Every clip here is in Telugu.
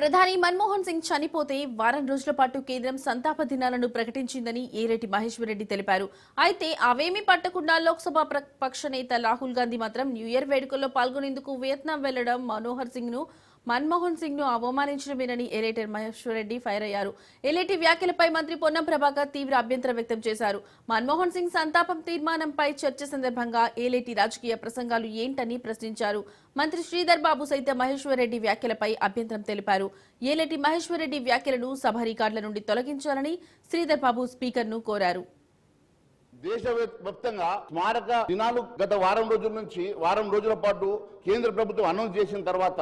ప్రధాని మన్మోహన్ సింగ్ చనిపోతే వారం రోజుల పాటు కేంద్రం సంతాప దినాలను ప్రకటించిందని ఏరెడ్డి మహేశ్వర్ రెడ్డి తెలిపారు. అయితే అవేమీ పట్టకుండా లోక్సభ పక్ష నేత రాహుల్ గాంధీ మాత్రం న్యూ ఇయర్ వేడుకల్లో పాల్గొనేందుకు వియత్నాం వెళ్లడం మన్మోహన్ సింగ్ ను అవమానించడమేనని ఏలేటి మహేశ్వర్ రెడ్డి ఫైర్ అయ్యారు. ఏలేటి వ్యాఖ్యలపై మంత్రి పొన్నం ప్రభాకర్ తీవ్ర అభ్యంతరం వ్యక్తం చేశారు. మన్మోహన్ సింగ్ సంతాపం తీర్మానంపై చర్చ సందర్భంగా ఏలేటి రాజకీయ ప్రసంగాలు ఏంటని ప్రశ్నించారు. మంత్రి శ్రీధర్ బాబు సైతం మహేశ్వర్ రెడ్డి వ్యాఖ్యలపై అభ్యంతరం తెలిపారు. ఏలేటి మహేశ్వర్ రెడ్డి వ్యాఖ్యలను సభ రికార్డుల నుండి తొలగించాలని శ్రీధర్ బాబు స్పీకర్ ను కోరారు. దేశవ్యాప్తంగా స్మారక దినాలు గత వారం రోజుల పాటు కేంద్ర ప్రభుత్వం అనౌన్స్ చేసిన తర్వాత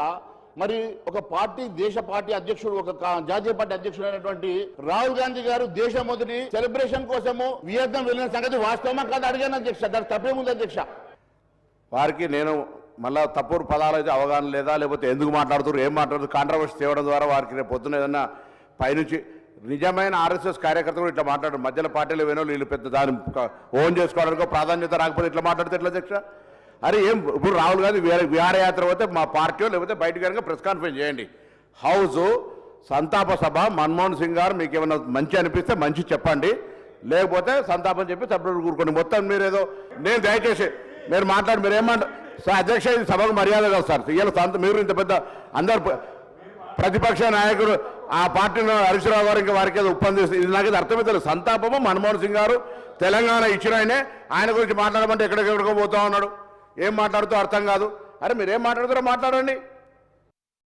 మరి ఒక పార్టీ దేశ పార్టీ అధ్యక్షుడు ఒక జాతీయ పార్టీ అధ్యక్షుడు అయినటువంటి రాహుల్ గాంధీ గారు దేశం మొదటి సెలబ్రేషన్ కోసము వియత్నాం వెళ్ళిన సంగతి వాస్తవమా కాదు అడిగాను అధ్యక్ష. దాని తప్పేముంది అధ్యక్ష? వారికి నేను మళ్ళా తప్పుడు పదాలు అయితే అవగాహన లేదా, లేకపోతే ఎందుకు మాట్లాడుతున్నారు, ఏం మాట్లాడుతున్నారు, కాంట్రవర్సీ తేవడం ద్వారా వారికి రేపు పొద్దున ఏదన్నా పైనుంచి నిజమైన ఆర్ఎస్ఎస్ కార్యకర్తలు ఇట్లా మాట్లాడారు. మధ్యలో పార్టీలు వేనో వీళ్ళు పెద్ద దాన్ని ఓన్ చేసుకోవడానికి ప్రాధాన్యత రాకపోతే ఇట్లా మాట్లాడితే ఎట్లా అధ్యక్ష? అరే ఏం ఇప్పుడు రాహుల్ గాంధీ విహారయాత్ర పోతే మా పార్టీ లేకపోతే బయటకు కనుక ప్రెస్ కాన్ఫరెన్స్ చేయండి. హౌస్ సంతాప సభ మన్మోహన్ సింగ్ గారు మీకు ఏమైనా మంచి అనిపిస్తే మంచి చెప్పండి, లేకపోతే సంతాపం చెప్పి సభ్యులు కూరుకోండి. మొత్తం మీరేదో నేను దయచేసి మీరు మాట్లాడి మీరు ఏమంటారు సార్ అధ్యక్ష, ఇది సభకు మర్యాద కాదు సార్. ఇవాళ మీరు ఇంత పెద్ద అందరు ప్రతిపక్ష నాయకుడు ఆ పార్టీలో హరీశ్రావు గారు ఇంకా వారికి ఏదో ఒప్పందిస్తే ఇది నాకైతే అర్థమవుతుంది. సంతాపము మన్మోహన్ సింగ్ గారు తెలంగాణ ఇచ్చిన ఆయన గురించి మాట్లాడమంటే ఎక్కడికెక్కడికో పోతా ఉన్నాడు. ఏం మాట్లాడుతూ అర్థం కాదు. అరే మీరేం మాట్లాడుతారో మాట్లాడండి.